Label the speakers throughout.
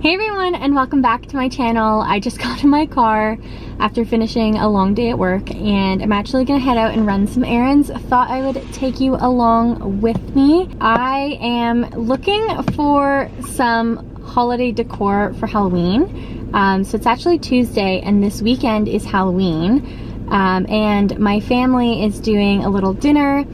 Speaker 1: Hey everyone, and welcome back to my channel. I just got in my car after finishing a long day at work, and I'm actually gonna head out and run some errands. Thought I would take you along with me. I am looking for some holiday decor for Halloween. So it's actually Tuesday and this weekend is Halloween. And my family is doing a little dinner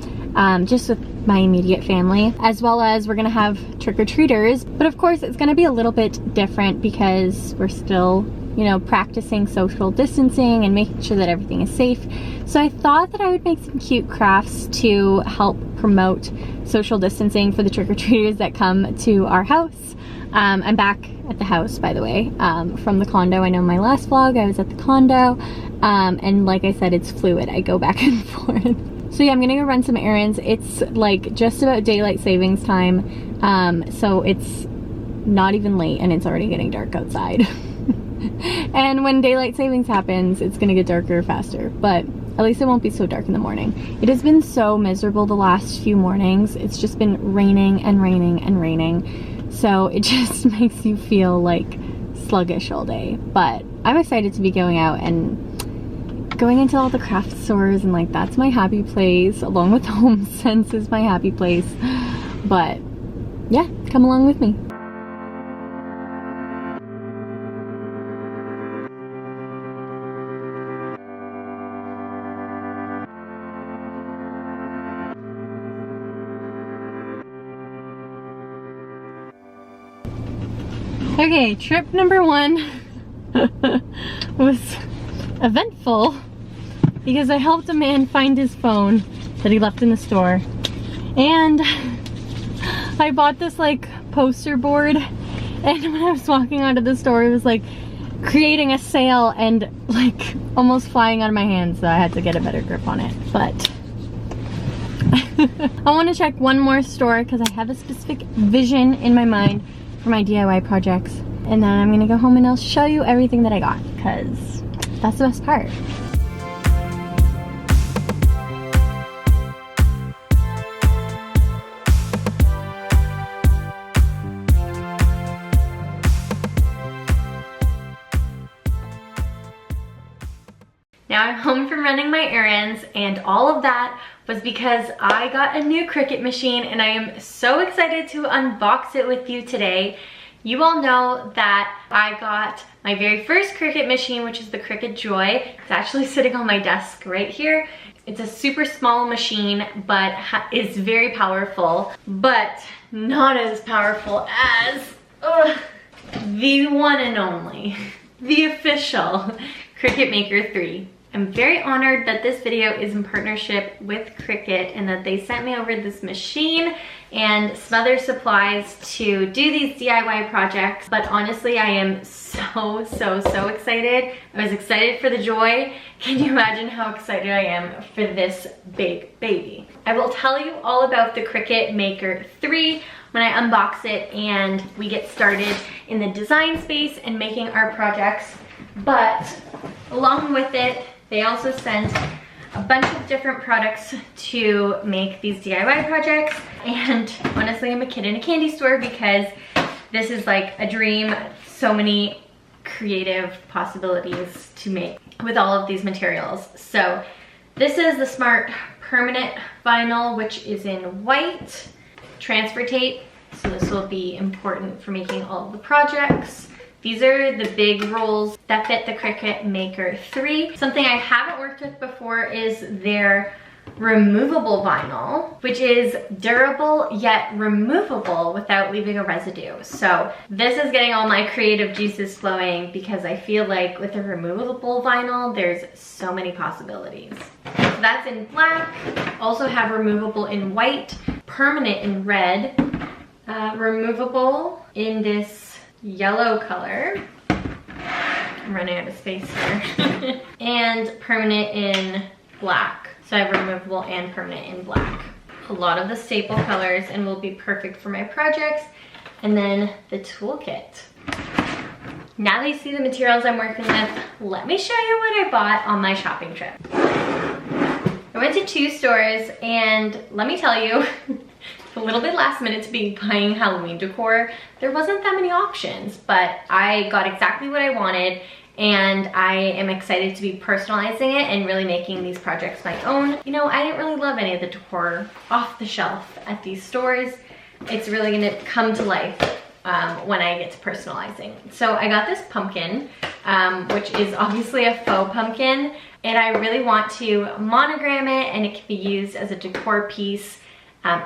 Speaker 1: just with my immediate family, as well as we're gonna have trick-or-treaters. But of course it's gonna be a little bit different because we're still, you know, practicing social distancing and making sure that everything is safe. So I thought that I would make some cute crafts to help promote social distancing for the trick-or-treaters that come to our house. I'm back at the house, by the way, from the condo. I know my last vlog I was at the condo, and like I said, it's fluid. I go back and forth. So yeah, I'm gonna go run some errands. It's like just about daylight savings time, so it's not even late and it's already getting dark outside. And when daylight savings happens, it's gonna get darker faster, but at least it won't be so dark in the morning. It has been so miserable the last few mornings. It's just been raining and raining and raining. So it just makes you feel like sluggish all day. But I'm excited to be going out and going into all the craft stores, and like that's my happy place, along with Home Sense is my happy place. But yeah, come along with me. Okay, trip number one was eventful because I helped a man find his phone that he left in the store, and I bought this like poster board, and when I was walking out of the store it was like creating a sail and like almost flying out of my hands, so I had to get a better grip on it. But I want to check one more store because I have a specific vision in my mind for my DIY projects, and then I'm gonna go home and I'll show you everything that I got because that's the best part. Now I'm home from running my errands, and all of that was because I got a new Cricut machine, and I am so excited to unbox it with you today. You all know that I got my very first Cricut machine, which is the Cricut Joy. It's actually sitting on my desk right here. It's a super small machine, but is very powerful, but not as powerful as the one and only, the official Cricut Maker 3. I'm very honored that this video is in partnership with Cricut and that they sent me over this machine and some other supplies to do these DIY projects. But honestly, I am so excited. I was excited for the Joy. Can you imagine how excited I am for this big baby? I will tell you all about the Cricut Maker 3 when I unbox it and we get started in the design space and making our projects. But along with it, they also sent a bunch of different products to make these DIY projects. And honestly, I'm a kid in a candy store because this is like a dream. So many creative possibilities to make with all of these materials. So this is the Smart Permanent Vinyl, which is in white. Transfer tape, so this will be important for making all of the projects. These are the big rolls that fit the Cricut Maker 3. Something I haven't worked with before is their removable vinyl, which is durable yet removable without leaving a residue. So this is getting all my creative juices flowing because I feel like with a removable vinyl, there's so many possibilities. So that's in black. Also have removable in white, permanent in red, removable in this yellow color. I'm running out of space here. And permanent in black. So I have removable and permanent in black. A lot of the staple colors and will be perfect for my projects. And then the toolkit. Now that you see the materials I'm working with, let me show you what I bought on my shopping trip. I went to 2 stores, and let me tell you, a little bit last minute to be buying Halloween decor. There wasn't that many options, but I got exactly what I wanted, and I am excited to be personalizing it and really making these projects my own. You know, I didn't really love any of the decor off the shelf at these stores. It's really gonna come to life when I get to personalizing. So I got this pumpkin, which is obviously a faux pumpkin, and I really want to monogram it, and it can be used as a decor piece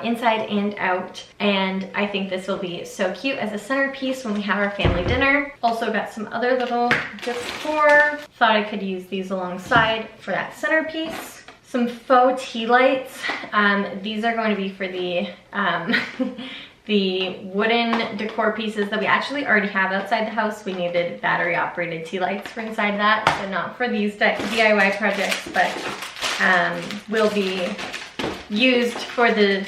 Speaker 1: inside and out. And I think this will be so cute as a centerpiece when we have our family dinner. Also got some other little decor. Thought I could use these alongside for that centerpiece. Some faux tea lights. These are going to be for the the wooden decor pieces that we actually already have outside the house. We needed battery operated tea lights for inside that, so not for these DIY projects, but will be used for the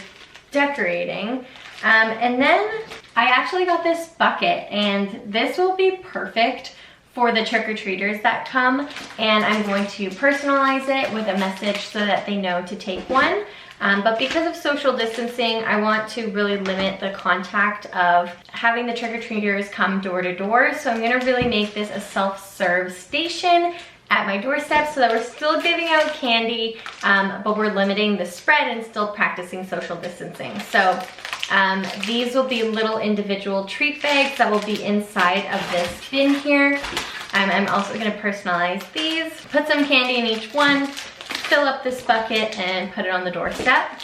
Speaker 1: decorating. And then I actually got this bucket, and this will be perfect for the trick-or-treaters that come, and I'm going to personalize it with a message so that they know to take one. But because of social distancing, I want to really limit the contact of having the trick-or-treaters come door to door. So I'm gonna really make this a self-serve station at my doorstep so that we're still giving out candy, but we're limiting the spread and still practicing social distancing. So these will be little individual treat bags that will be inside of this bin here. I'm also gonna personalize these, put some candy in each one, fill up this bucket, and put it on the doorstep.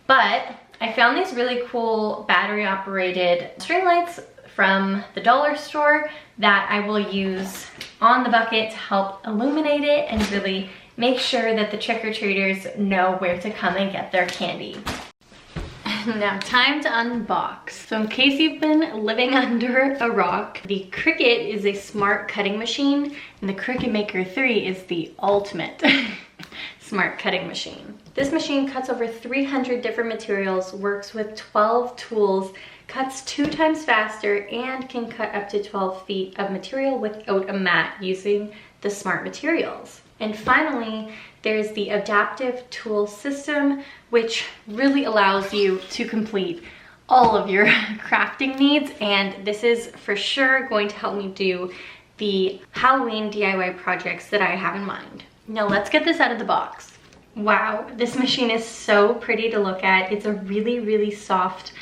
Speaker 1: But I found these really cool battery operated string lights from the dollar store that I will use on the bucket to help illuminate it and really make sure that the trick-or-treaters know where to come and get their candy. Now, time to unbox. So in case you've been living under a rock, the Cricut is a smart cutting machine, and the Cricut Maker 3 is the ultimate smart cutting machine. This machine cuts over 300 different materials, works with 12 tools, cuts 2 times faster, and can cut up to 12 feet of material without a mat using the smart materials. And finally, there's the adaptive tool system, which really allows you to complete all of your crafting needs. And this is for sure going to help me do the Halloween DIY projects that I have in mind. Now let's get this out of the box. Wow, this machine is so pretty to look at. It's a really, really soft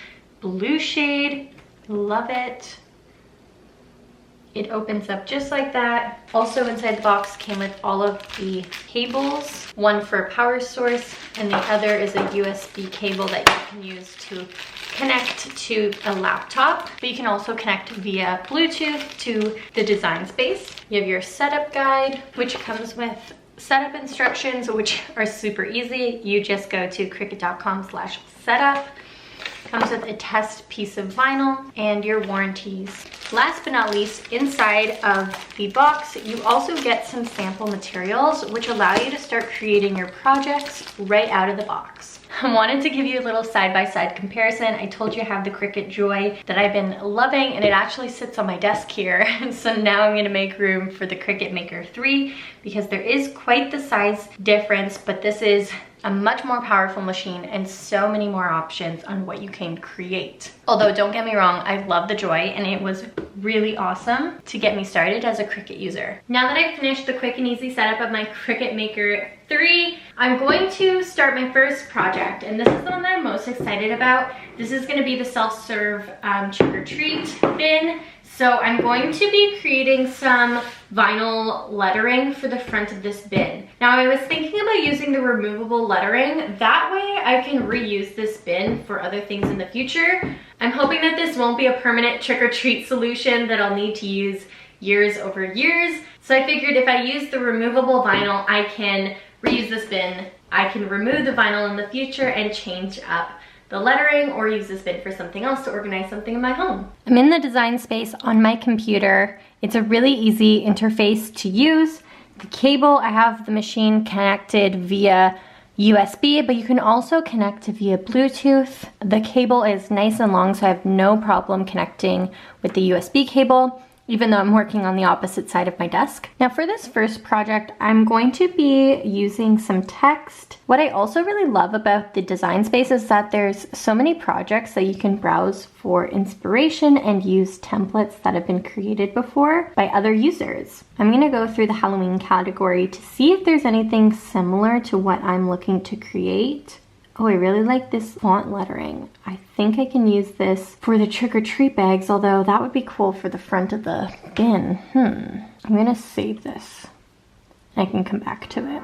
Speaker 1: blue shade. Love it. It opens up just like that. Also inside the box came with all of the cables, one for a power source, and the other is a USB cable that you can use to connect to a laptop. But you can also connect via Bluetooth to the design space. You have your setup guide, which comes with setup instructions, which are super easy. You just go to cricut.com/setup. Comes with a test piece of vinyl and your warranties. Last but not least, inside of the box, you also get some sample materials which allow you to start creating your projects right out of the box. I wanted to give you a little side-by-side comparison. I told you I have the Cricut Joy that I've been loving, and it actually sits on my desk here. So now I'm gonna make room for the Cricut Maker 3 because there is quite the size difference, but this is a much more powerful machine and so many more options on what you can create. Although don't get me wrong, I love the Joy, and it was really awesome to get me started as a Cricut user. Now that I've finished the quick and easy setup of my Cricut Maker 3, I'm going to start my first project, and this is the one that I'm most excited about. This is gonna be the self-serve trick-or-treat bin. So I'm going to be creating some vinyl lettering for the front of this bin. Now I was thinking about using the removable lettering. That way I can reuse this bin for other things in the future. I'm hoping that this won't be a permanent trick-or-treat solution that I'll need to use years over years. So I figured if I use the removable vinyl, I can reuse this bin. I can remove the vinyl in the future and change up the lettering or use this bin for something else to organize something in my home. I'm in the design space on my computer. It's a really easy interface to use. The cable, I have the machine connected via USB, but you can also connect via Bluetooth. The cable is nice and long, so I have no problem connecting with the USB cable. even though I'm working on the opposite side of my desk. Now for this first project, I'm going to be using some text. What I also really love about the design space is that there's so many projects that you can browse for inspiration and use templates that have been created before by other users. I'm gonna go through the Halloween category to see if there's anything similar to what I'm looking to create. Oh, I really like this font lettering. I think I can use this for the trick-or-treat bags, although that would be cool for the front of the bin. I'm gonna save this. I can come back to it.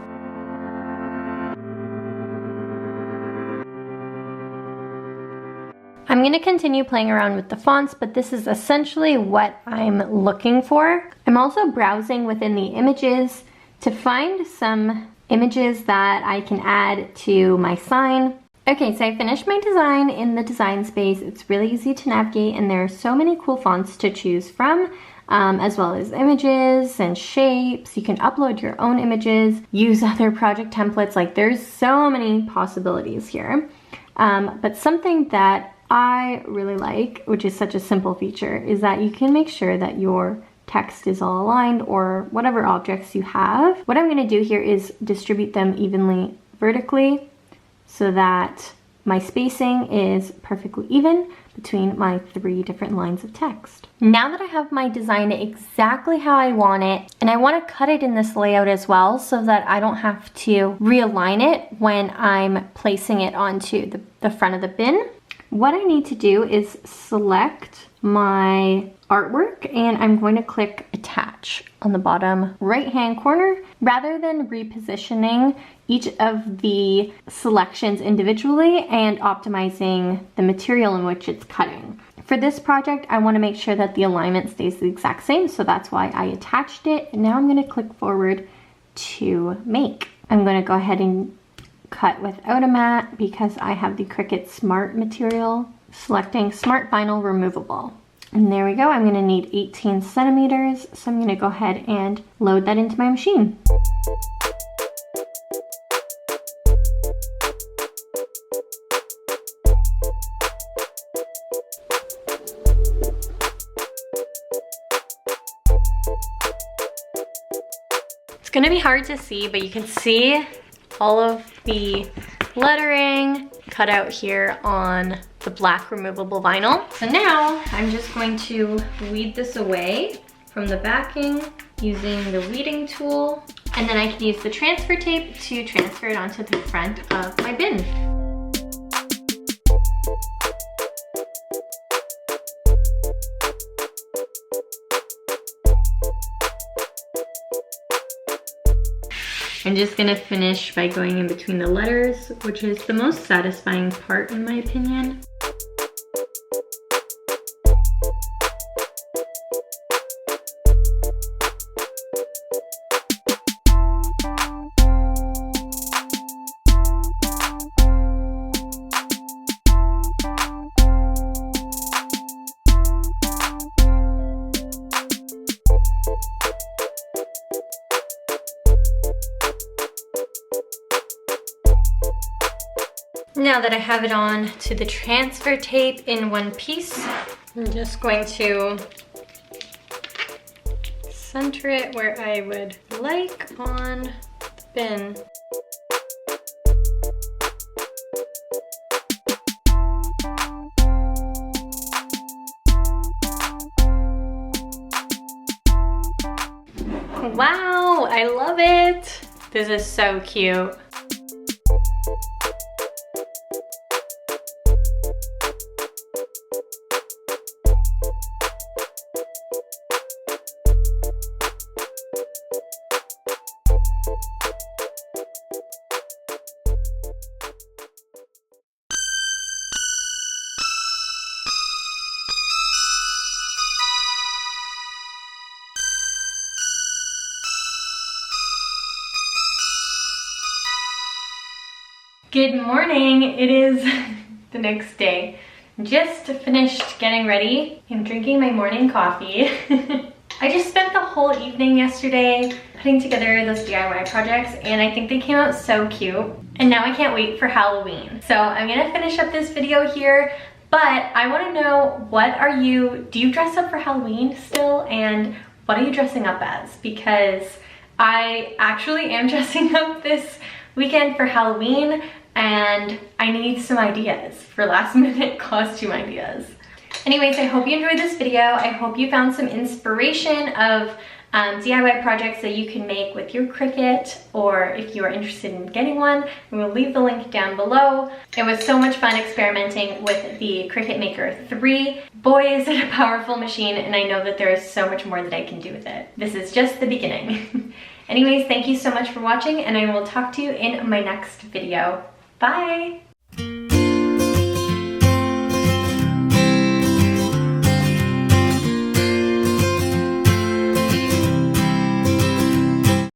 Speaker 1: I'm gonna continue playing around with the fonts, but this is essentially what I'm looking for. I'm also browsing within the images to find some images that I can add to my sign. Okay, so I finished my design in the design space. It's really easy to navigate and there are so many cool fonts to choose from, as well as images and shapes. You can upload your own images, use other project templates. Like there's so many possibilities here. But something that I really like, which is such a simple feature, is that you can make sure that your text is all aligned or whatever objects you have. What I'm going to do here is distribute them evenly vertically so that my spacing is perfectly even between my 3 different lines of text. Now that I have my design exactly how I want it, and I want to cut it in this layout as well so that I don't have to realign it when I'm placing it onto the front of the bin, what I need to do is select my artwork and I'm going to click attach on the bottom right hand corner rather than repositioning each of the selections individually and optimizing the material in which it's cutting. For this project, I want to make sure that the alignment stays the exact same, so that's why I attached it. And now I'm going to click forward to make. I'm going to go ahead and cut without a mat because I have the Cricut Smart material. Selecting Smart Vinyl Removable. And there we go. I'm going to need 18 centimeters. So I'm going to go ahead and load that into my machine. It's going to be hard to see, but you can see all of the lettering cut out here on the black removable vinyl. So now I'm just going to weed this away from the backing using the weeding tool, and then I can use the transfer tape to transfer it onto the front of my bin. I'm just gonna finish by going in between the letters, which is the most satisfying part in my opinion. Now that I have it on to the transfer tape in one piece, I'm just going to center it where I would like on the bin. Wow, I love it. This is so cute. Good morning, it is the next day. Just finished getting ready. I'm drinking my morning coffee. I just spent the whole evening yesterday putting together those DIY projects and I think they came out so cute. And now I can't wait for Halloween. So I'm gonna finish up this video here, But I want to know, do you dress up for Halloween still? And what are you dressing up as? Because I actually am dressing up this weekend for Halloween and I need some ideas for last minute costume ideas. Anyways, I hope you enjoyed this video. I hope you found some inspiration of DIY projects that you can make with your Cricut, or if you are interested in getting one, we'll leave the link down below. It was so much fun experimenting with the Cricut Maker 3. Boy, is it a powerful machine, and I know that there is so much more that I can do with it. This is just the beginning. Anyways, thank you so much for watching, and I will talk to you in my next video. Bye!